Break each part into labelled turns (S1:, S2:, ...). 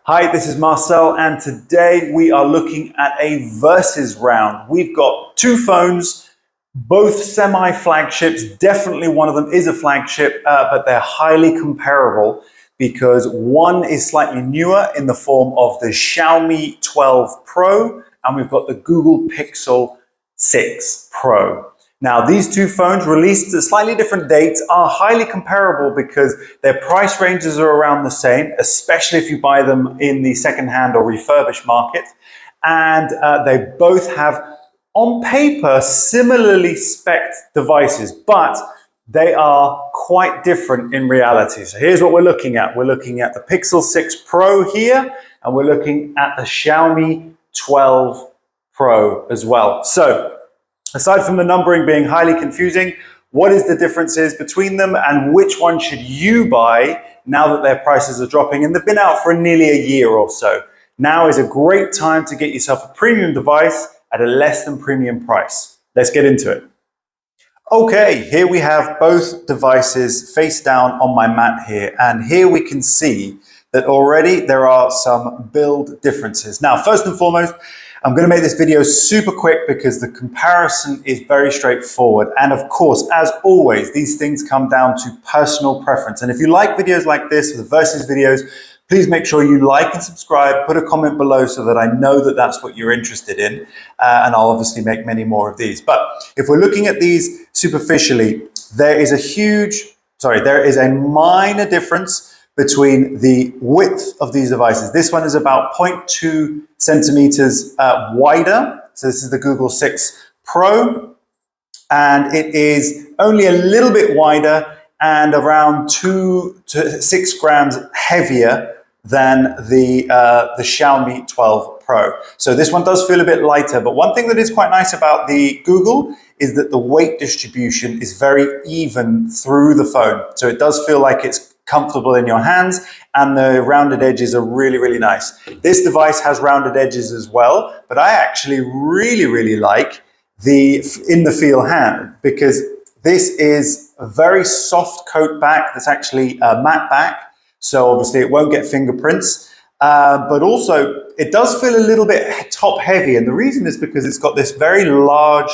S1: Hi, this is Marcel, and today we are looking at a versus round. We've got two phones, both semi-flagships. Definitely one of them is a flagship, but they're highly comparable because one is slightly newer in the form of the Xiaomi 12 Pro, and we've got the Google Pixel 6 Pro. Now, these two phones, released at slightly different dates, are highly comparable because their price ranges are around the same, especially if you buy them in the second-hand or refurbished market. And they both have, on paper, similarly spec'd devices, but they are quite different in reality. So here's what we're looking at. We're looking at the Pixel 6 Pro here, and we're looking at the Xiaomi 12 Pro as well. So, aside from the numbering being highly confusing, what is the differences between them and which one should you buy now that their prices are dropping? And they've been out for nearly a year or so. Now is a great time to get yourself a premium device at a less than premium price. Let's get into it. Okay, here we have both devices face down on my mat here. And here we can see that already there are some build differences. Now, first and foremost, I'm going to make this video super quick because the comparison is very straightforward. And of course, as always, these things come down to personal preference. And if you like videos like this, the versus videos, please make sure you like and subscribe, put a comment below so that I know that that's what you're interested in. And I'll obviously make many more of these. But if we're looking at these superficially, there is a minor difference between the width of these devices. This one is about 0.2 centimeters wider. So this is the Google 6 Pro, and it is only a little bit wider and around 2 to 6 grams heavier than the Xiaomi 12 Pro. So this one does feel a bit lighter, but one thing that is quite nice about the Google is that the weight distribution is very even through the phone. So it does feel like it's comfortable in your hands, and the rounded edges are really, really nice. This device has rounded edges as well, but I actually really like the in the feel hand because this is a very soft coat back that's actually a matte back. So obviously it won't get fingerprints, but also it does feel a little bit top heavy. And the reason is because it's got this very large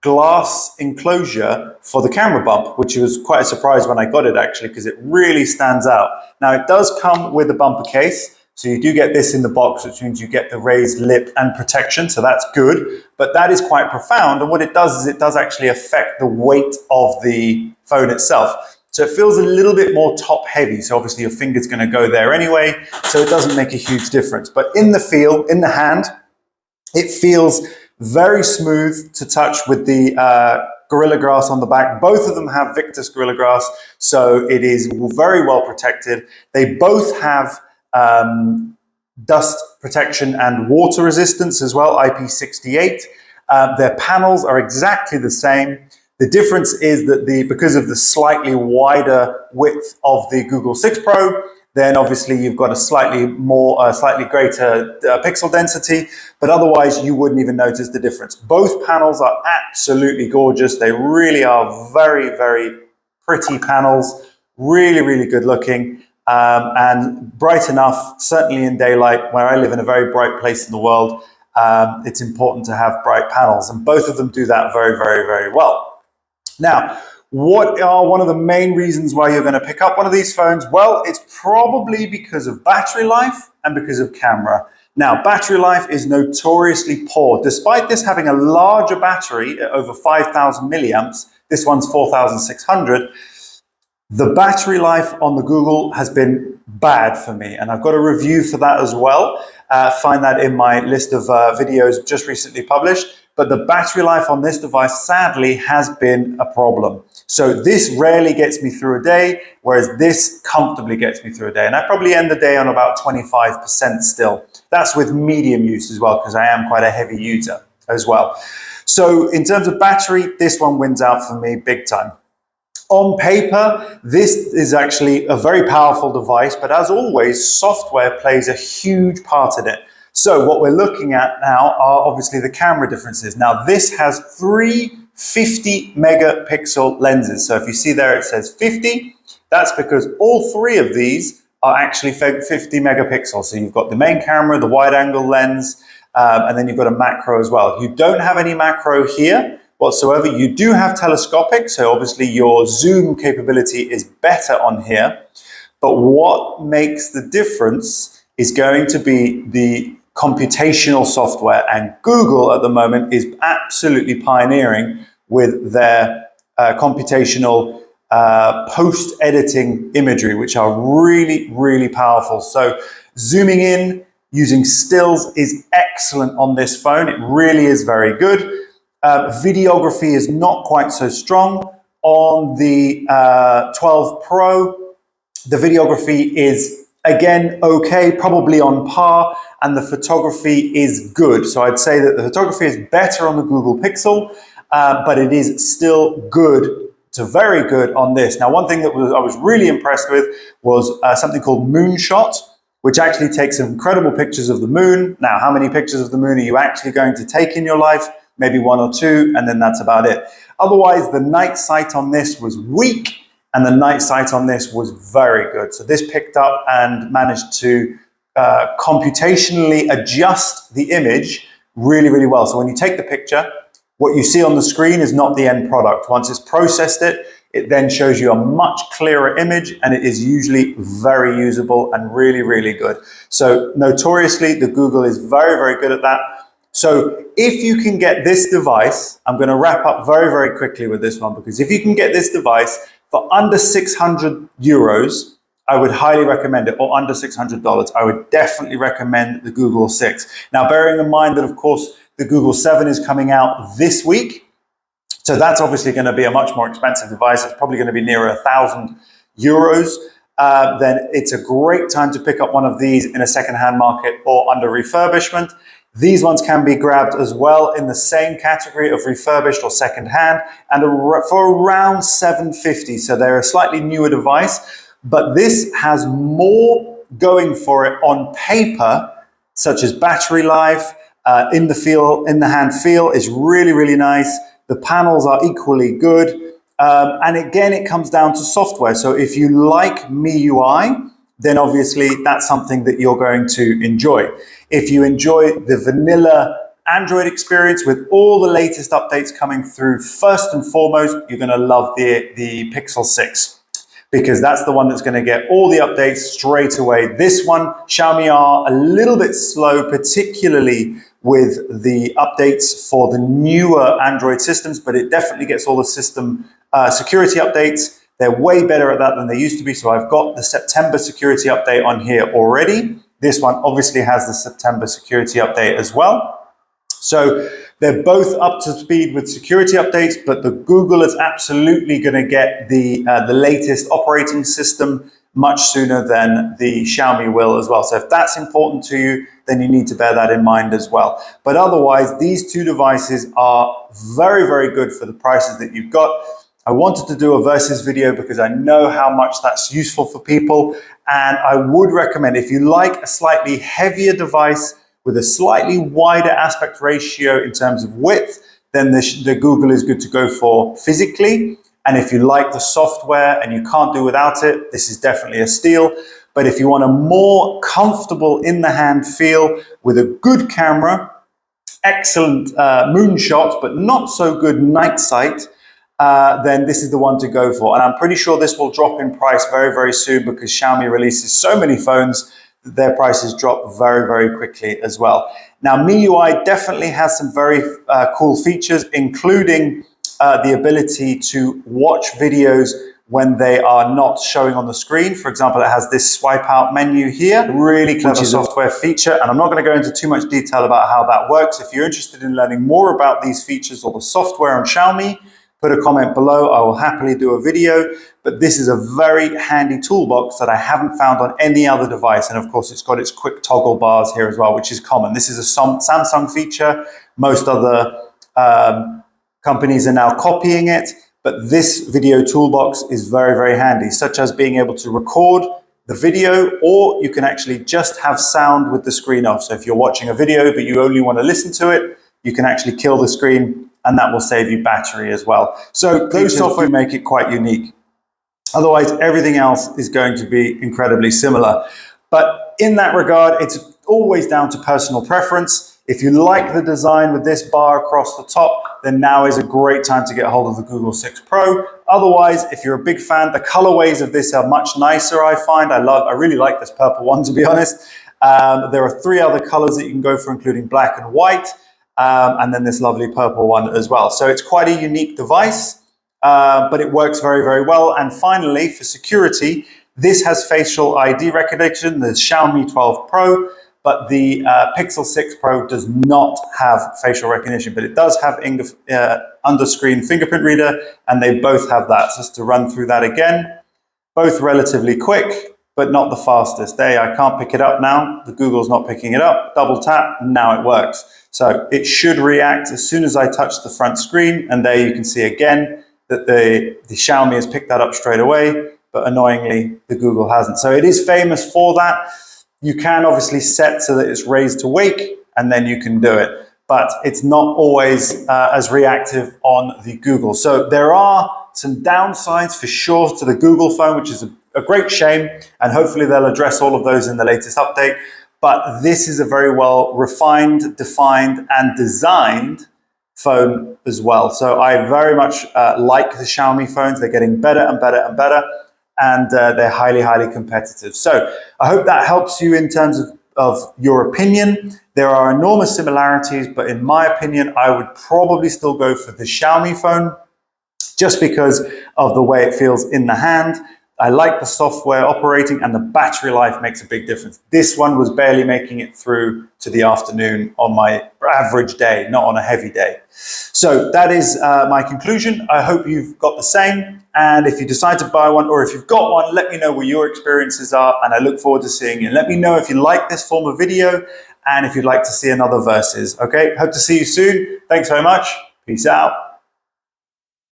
S1: glass enclosure for the camera bump, which was quite a surprise when I got it actually, because it really stands out. Now it does come with a bumper case, so you do get this in the box, which means you get the raised lip and protection, so that's good, but that is quite profound. And what it does is it does actually affect the weight of the phone itself. So it feels a little bit more top heavy, so obviously your finger's going to go there anyway, so it doesn't make a huge difference. But in the feel, in the hand, it feels very smooth to touch with the Gorilla Glass on the back. Both of them have Victus Gorilla Glass, so it is very well protected. They both have dust protection and water resistance as well, IP68. Their panels are exactly the same. The difference is that because of the slightly wider width of the Google 6 Pro, then obviously you've got a slightly greater pixel density, but otherwise you wouldn't even notice the difference. Both panels are absolutely gorgeous. They really are very pretty panels, really good looking, and bright enough, certainly in daylight, where I live in a very bright place in the world. It's important to have bright panels, and both of them do that very well. Now, what are one of the main reasons why you're going to pick up one of these phones? Well, it's probably because of battery life and because of camera. Now, battery life is notoriously poor. Despite this having a larger battery at over 5,000 milliamps, this one's 4,600, the battery life on the Google has been bad for me, and I've got a review for that as well. Find that in my list of videos just recently published. But the battery life on this device, sadly, has been a problem. So this rarely gets me through a day, whereas this comfortably gets me through a day. And I probably end the day on about 25% still. That's with medium use as well, because I am quite a heavy user as well. So in terms of battery, this one wins out for me big time. On paper, this is actually a very powerful device, but as always, software plays a huge part in it. So what we're looking at now are obviously the camera differences. Now this has 3 50 megapixel lenses. So if you see there, it says 50. That's because all 3 of these are actually 50 megapixels. So you've got the main camera, the wide angle lens, and then you've got a macro as well. You don't have any macro here whatsoever. You do have telescopic, so obviously your zoom capability is better on here. But what makes the difference is going to be the computational software, and Google at the moment is absolutely pioneering with their computational post-editing imagery, which are really, really powerful. So zooming in using stills is excellent on this phone. It really is very good. Videography is not quite so strong. On the 12 Pro, the videography is, again, okay, probably on par, and the photography is good. So I'd say that the photography is better on the Google Pixel, but it is still good to very good on this. Now, one thing that I was really impressed with was something called Moonshot, which actually takes incredible pictures of the moon. Now, how many pictures of the moon are you actually going to take in your life? Maybe one or two, and then that's about it. Otherwise, the night sight on this was weak, and the night sight on this was very good. So this picked up and managed to computationally adjust the image really, really well. So when you take the picture, what you see on the screen is not the end product. Once it's processed it, it then shows you a much clearer image, and it is usually very usable and really, really good. So notoriously, the Google is very, very good at that. So if you can get this device, I'm going to wrap up very, very quickly with this one, because if you can get this device for under 600 euros, I would highly recommend it, or under $600, I would definitely recommend the Google 6. Now, bearing in mind that, of course, the Google 7 is coming out this week, so that's obviously going to be a much more expensive device. It's probably going to be nearer 1,000 euros. Then it's a great time to pick up one of these in a second-hand market or under refurbishment. These ones can be grabbed as well in the same category of refurbished or second-hand, and for around $750. So they're a slightly newer device, but this has more going for it on paper, such as battery life. In the hand feel is really, really nice. The panels are equally good. And again, it comes down to software. So if you like MIUI, then obviously that's something that you're going to enjoy. If you enjoy the vanilla Android experience with all the latest updates coming through, first and foremost, you're going to love the Pixel 6, because that's the one that's going to get all the updates straight away. This one, Xiaomi are a little bit slow, particularly with the updates for the newer Android systems, but it definitely gets all the system security updates. They're way better at that than they used to be. So I've got the September security update on here already. This one obviously has the September security update as well. So they're both up to speed with security updates, but the Google is absolutely going to get the latest operating system much sooner than the Xiaomi will as well. So if that's important to you, then you need to bear that in mind as well. But otherwise, these two devices are very, very good for the prices that you've got. I wanted to do a versus video because I know how much that's useful for people. And I would recommend, if you like a slightly heavier device with a slightly wider aspect ratio in terms of width, then the Google is good to go for physically. And if you like the software and you can't do without it, this is definitely a steal. But if you want a more comfortable in the hand feel with a good camera, excellent moonshot, but not so good night sight, then this is the one to go for. And I'm pretty sure this will drop in price very, very soon, because Xiaomi releases so many phones that their prices drop very, very quickly as well. Now, MIUI definitely has some very cool features, including the ability to watch videos when they are not showing on the screen. For example, it has this swipe out menu here, really clever software feature. And I'm not going to go into too much detail about how that works. If you're interested in learning more about these features or the software on Xiaomi, put a comment below. I will happily do a video. But this is a very handy toolbox that I haven't found on any other device. And of course, it's got its quick toggle bars here as well, which is common. This is a Samsung feature. Most other companies are now copying it. But this video toolbox is very, very handy, such as being able to record the video, or you can actually just have sound with the screen off. So if you're watching a video, but you only want to listen to it, you can actually kill the screen, and that will save you battery as well. So those software make it quite unique. Otherwise, everything else is going to be incredibly similar. But in that regard, it's always down to personal preference. If you like the design with this bar across the top, then now is a great time to get hold of the Google 6 Pro. Otherwise, if you're a big fan, the colorways of this are much nicer, I find. I really like this purple one, to be honest. There are 3 other colors that you can go for, including black and white, and then this lovely purple one as well. So it's quite a unique device, but it works very, very well. And finally, for security, this has facial ID recognition, the Xiaomi 12 Pro, but the Pixel 6 Pro does not have facial recognition, but it does have Underscreen fingerprint reader, and they both have that. Just to run through that again, both relatively quick, but not the fastest. I can't pick it up now. The Google's not picking it up. Double tap, and now it works. So it should react as soon as I touch the front screen, and there you can see again that the Xiaomi has picked that up straight away, but annoyingly, the Google hasn't. So it is famous for that. You can obviously set so that it's raised to wake, and then you can do it. But it's not always as reactive on the Google. So there are some downsides for sure to the Google phone, which is a great shame. And hopefully they'll address all of those in the latest update. But this is a very well refined, defined, and designed phone as well. So I very much like the Xiaomi phones. They're getting better and better and better, and they're highly, highly competitive. So I hope that helps you in terms of your opinion. There are enormous similarities, but in my opinion, I would probably still go for the Xiaomi phone just because of the way it feels in the hand. I like the software operating, and the battery life makes a big difference. This one was barely making it through to the afternoon on my average day, not on a heavy day. So that is my conclusion. I hope you've got the same. And if you decide to buy one, or if you've got one, let me know what your experiences are, and I look forward to seeing you. Let me know if you like this form of video and if you'd like to see another Versus. Okay, hope to see you soon. Thanks very much. Peace out.